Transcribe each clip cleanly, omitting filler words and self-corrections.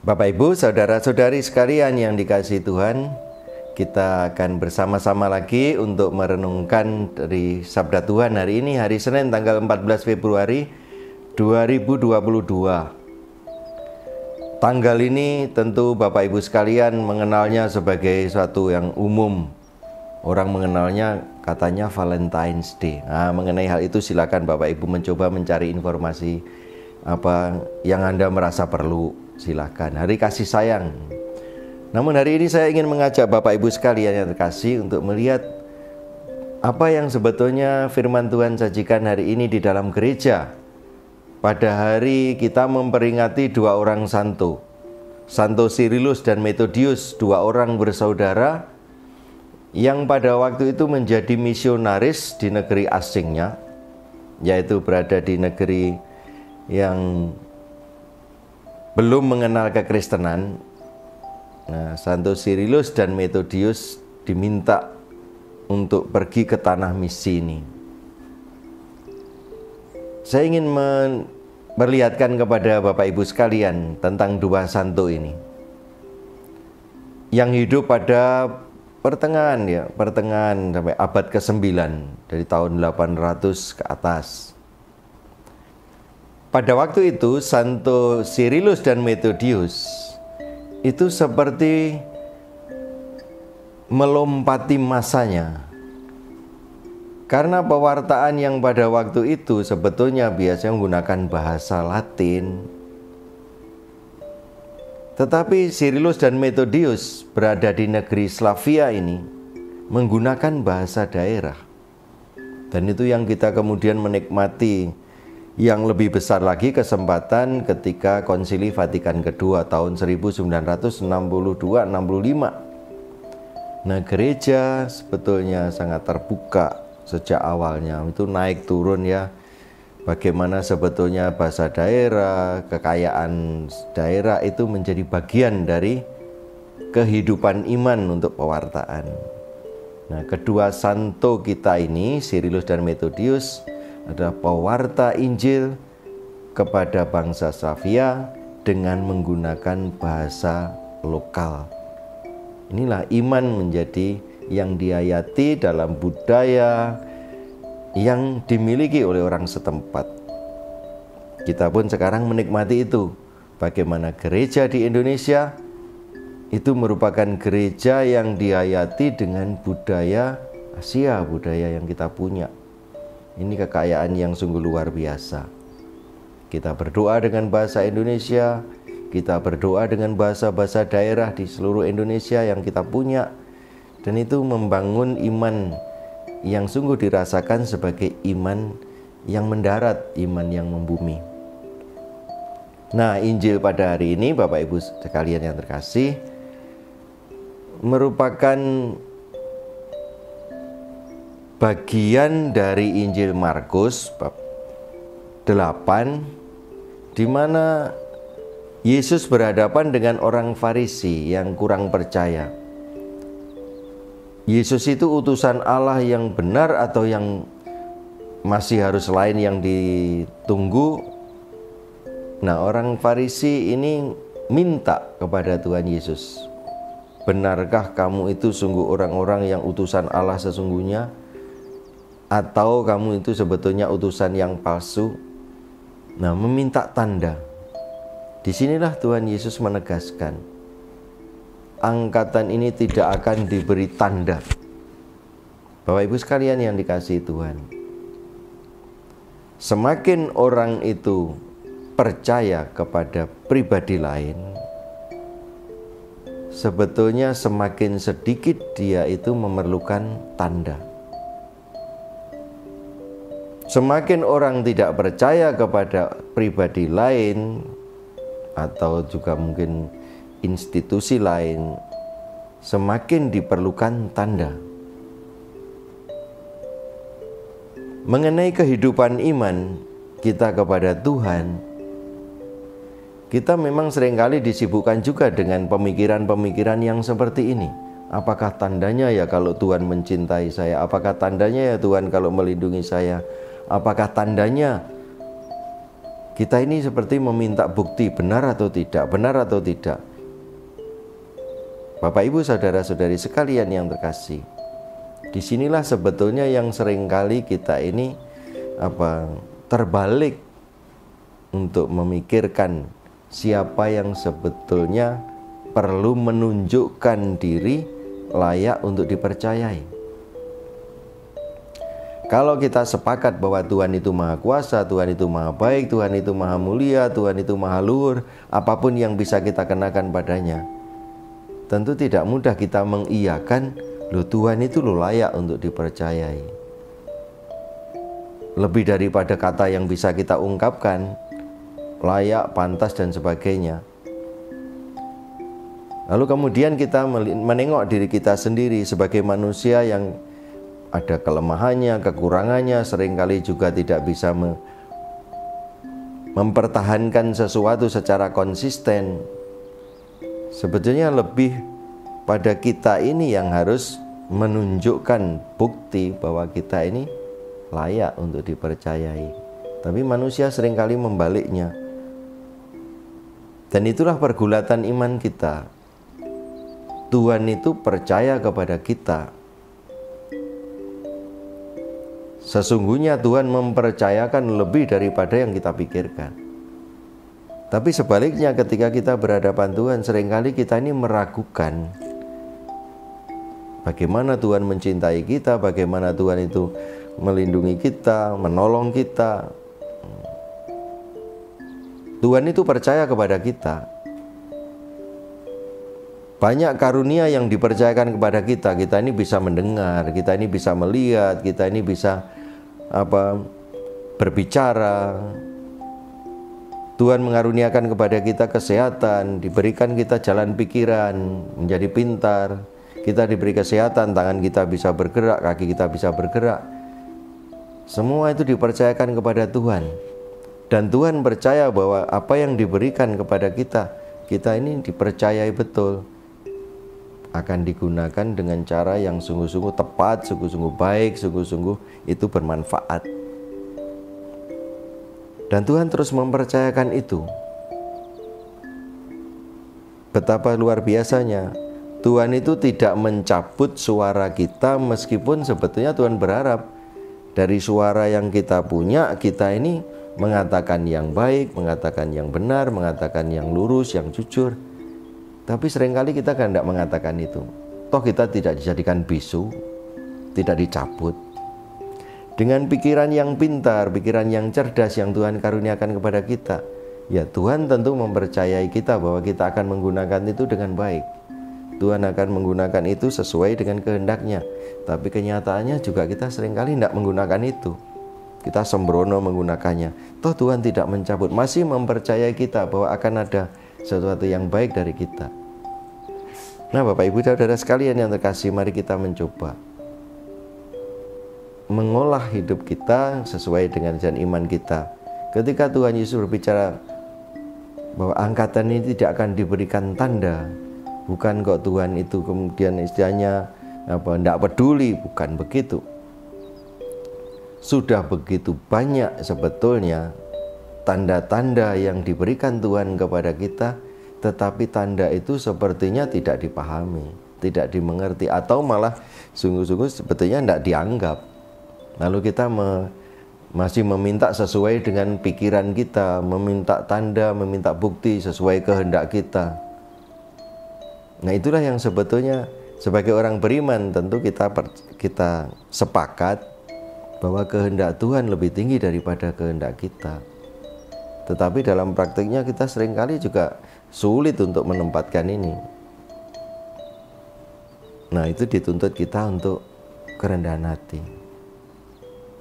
Bapak Ibu, saudara-saudari sekalian yang dikasihi Tuhan, kita akan bersama-sama lagi untuk merenungkan dari Sabda Tuhan hari ini, hari Senin tanggal 14 Februari 2022. Tanggal ini tentu Bapak Ibu sekalian mengenalnya sebagai suatu yang umum. Orang mengenalnya katanya Valentine's Day. Nah, mengenai hal itu silakan Bapak Ibu mencoba mencari informasi apa yang Anda merasa perlu. Silakan, hari kasih sayang. Namun hari ini saya ingin mengajak Bapak Ibu sekalian yang terkasih untuk melihat apa yang sebetulnya firman Tuhan sajikan hari ini di dalam gereja. Pada hari kita memperingati dua orang santo, Santo Cyrillus dan Methodius, dua orang bersaudara yang pada waktu itu menjadi misionaris di negeri asingnya, yaitu berada di negeri yang belum mengenal kekristenan. Nah, Santo Cyrillus dan Methodius diminta untuk pergi ke tanah misi ini. Saya ingin memperlihatkan kepada Bapak Ibu sekalian tentang dua santo ini yang hidup pada pertengahan sampai abad ke-9, dari tahun 800 ke atas. Pada waktu itu Santo Cyrillus dan Methodius itu seperti melompati masanya. Karena pewartaan yang pada waktu itu sebetulnya biasanya menggunakan bahasa Latin. Tetapi Cyrillus dan Methodius berada di negeri Slavia ini menggunakan bahasa daerah. Dan itu yang kita kemudian menikmati. Yang lebih besar lagi kesempatan ketika Konsili Vatikan kedua tahun 1962-65. Nah, gereja sebetulnya sangat terbuka sejak awalnya. Itu naik turun ya. Bagaimana sebetulnya bahasa daerah, kekayaan daerah itu menjadi bagian dari kehidupan iman untuk pewartaan. Nah, kedua santo kita ini, Cyrillus dan Methodius, adalah pewarta Injil kepada bangsa Slavia dengan menggunakan bahasa lokal. Inilah iman menjadi yang dihayati dalam budaya yang dimiliki oleh orang setempat. Kita pun sekarang menikmati itu. Bagaimana gereja di Indonesia itu merupakan gereja yang dihayati dengan budaya Asia, budaya yang kita punya. Ini kekayaan yang sungguh luar biasa. Kita berdoa dengan bahasa Indonesia, kita berdoa dengan bahasa-bahasa daerah di seluruh Indonesia yang kita punya. Dan itu membangun iman yang sungguh dirasakan sebagai iman yang mendarat, iman yang membumi. Nah, Injil pada hari ini Bapak Ibu sekalian yang terkasih merupakan bagian dari Injil Markus bab 8, di mana Yesus berhadapan dengan orang Farisi yang kurang percaya. Yesus itu utusan Allah yang benar atau yang masih harus lain yang ditunggu? Nah, orang Farisi ini minta kepada Tuhan Yesus, benarkah kamu itu sungguh orang-orang yang utusan Allah sesungguhnya? Atau kamu itu sebetulnya utusan yang palsu? Nah, meminta tanda. Disinilah Tuhan Yesus menegaskan, angkatan ini tidak akan diberi tanda. Bapak Ibu sekalian yang dikasihi Tuhan, semakin orang itu percaya kepada pribadi lain, sebetulnya semakin sedikit dia itu memerlukan tanda. Semakin orang tidak percaya kepada pribadi lain atau juga mungkin institusi lain, semakin diperlukan tanda. Mengenai kehidupan iman kita kepada Tuhan, kita memang seringkali disibukkan juga dengan pemikiran-pemikiran yang seperti ini. Apakah tandanya ya kalau Tuhan mencintai saya? Apakah tandanya ya Tuhan kalau melindungi saya? Apakah tandanya Kita ini seperti meminta bukti benar atau tidak, benar atau tidak. Bapak Ibu saudara-saudari sekalian yang terkasih, disinilah sebetulnya yang seringkali kita ini terbalik untuk memikirkan siapa yang sebetulnya perlu menunjukkan diri layak untuk dipercayai. Kalau kita sepakat bahwa Tuhan itu maha kuasa, Tuhan itu maha baik, Tuhan itu maha mulia, Tuhan itu maha luhur, apapun yang bisa kita kenakan padanya, tentu tidak mudah kita mengiyakan, loh Tuhan itu loh layak untuk dipercayai. Lebih daripada kata yang bisa kita ungkapkan, layak, pantas, dan sebagainya. Lalu kemudian kita menengok diri kita sendiri sebagai manusia yang ada kelemahannya, kekurangannya, seringkali juga tidak bisa mempertahankan sesuatu secara konsisten. Sebetulnya lebih pada kita ini yang harus menunjukkan bukti bahwa kita ini layak untuk dipercayai. Tapi manusia seringkali membaliknya. Dan itulah pergulatan iman kita. Tuhan itu percaya kepada kita. Sesungguhnya Tuhan mempercayakan lebih daripada yang kita pikirkan. Tapi sebaliknya ketika kita berhadapan Tuhan, seringkali kita ini meragukan bagaimana Tuhan mencintai kita, bagaimana Tuhan itu melindungi kita, menolong kita. Tuhan itu percaya kepada kita. Banyak karunia yang dipercayakan kepada kita. Kita ini bisa mendengar, kita ini bisa melihat, kita ini bisa berbicara. Tuhan mengaruniakan kepada kita kesehatan, diberikan kita jalan pikiran, menjadi pintar. Kita diberi kesehatan, tangan kita bisa bergerak, kaki kita bisa bergerak. Semua itu dipercayakan kepada Tuhan. Dan Tuhan percaya bahwa apa yang diberikan kepada kita, kita ini dipercayai betul akan digunakan dengan cara yang sungguh-sungguh tepat, sungguh-sungguh baik, sungguh-sungguh itu bermanfaat. Dan Tuhan terus mempercayakan itu. Betapa luar biasanya. Tuhan itu tidak mencabut suara kita, meskipun sebetulnya Tuhan berharap dari suara yang kita punya, kita ini mengatakan yang baik, mengatakan yang benar, mengatakan yang lurus, yang jujur. Tapi seringkali kita kan tidak mengatakan itu. Toh kita tidak dijadikan bisu, tidak dicabut. Dengan pikiran yang pintar, pikiran yang cerdas yang Tuhan karuniakan kepada kita, ya Tuhan tentu mempercayai kita bahwa kita akan menggunakan itu dengan baik. Tuhan akan menggunakan itu sesuai dengan kehendaknya. Tapi kenyataannya juga kita seringkali tidak menggunakan itu. Kita sembrono menggunakannya. Toh Tuhan tidak mencabut, masih mempercayai kita bahwa akan ada sesuatu yang baik dari kita. Nah, Bapak Ibu Saudara sekalian yang terkasih, mari kita mencoba mengolah hidup kita sesuai dengan jalan iman kita. Ketika Tuhan Yesus berbicara bahwa angkatan ini tidak akan diberikan tanda, bukan kok Tuhan itu kemudian istilahnya tidak peduli, bukan begitu. Sudah begitu banyak sebetulnya tanda-tanda yang diberikan Tuhan kepada kita, tetapi tanda itu sepertinya tidak dipahami, tidak dimengerti, atau malah sungguh-sungguh sebetulnya tidak dianggap. Lalu kita masih meminta sesuai dengan pikiran kita, meminta tanda, meminta bukti sesuai kehendak kita. Nah, itulah yang sebetulnya sebagai orang beriman tentu kita sepakat bahwa kehendak Tuhan lebih tinggi daripada kehendak kita. Tetapi dalam praktiknya kita seringkali juga sulit untuk menempatkan ini. Nah, itu dituntut kita untuk kerendahan hati.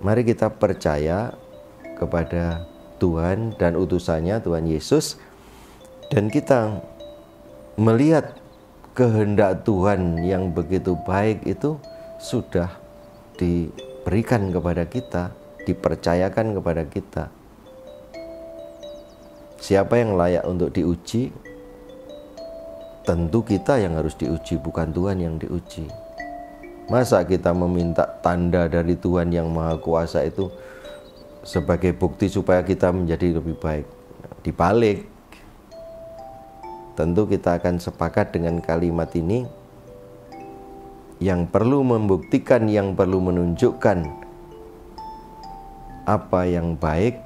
Mari kita percaya kepada Tuhan dan utusannya, Tuhan Yesus, dan kita melihat kehendak Tuhan yang begitu baik itu sudah diberikan kepada kita, dipercayakan kepada kita. Siapa yang layak untuk diuji? Tentu kita yang harus diuji, bukan Tuhan yang diuji. Masa kita meminta tanda dari Tuhan yang Maha Kuasa itu sebagai bukti supaya kita menjadi lebih baik. Dibalik, tentu kita akan sepakat dengan kalimat ini, yang perlu membuktikan, yang perlu menunjukkan apa yang baik,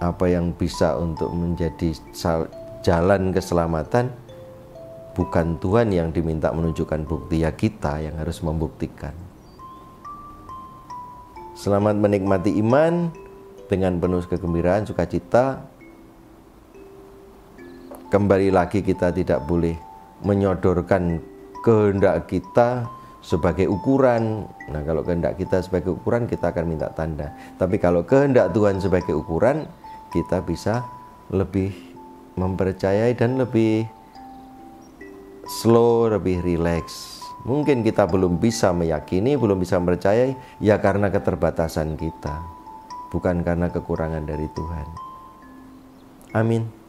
apa yang bisa untuk menjadi jalan keselamatan, bukan Tuhan yang diminta menunjukkan bukti, ya kita yang harus membuktikan. Selamat menikmati iman dengan penuh kegembiraan, sukacita. Kembali lagi, kita tidak boleh menyodorkan kehendak kita sebagai ukuran. Nah, kalau kehendak kita sebagai ukuran, kita akan minta tanda. Tapi kalau kehendak Tuhan sebagai ukuran, kita bisa lebih mempercayai dan lebih slow, lebih rileks. Mungkin kita belum bisa meyakini, belum bisa mempercayai, ya karena keterbatasan kita, bukan karena kekurangan dari Tuhan. Amin.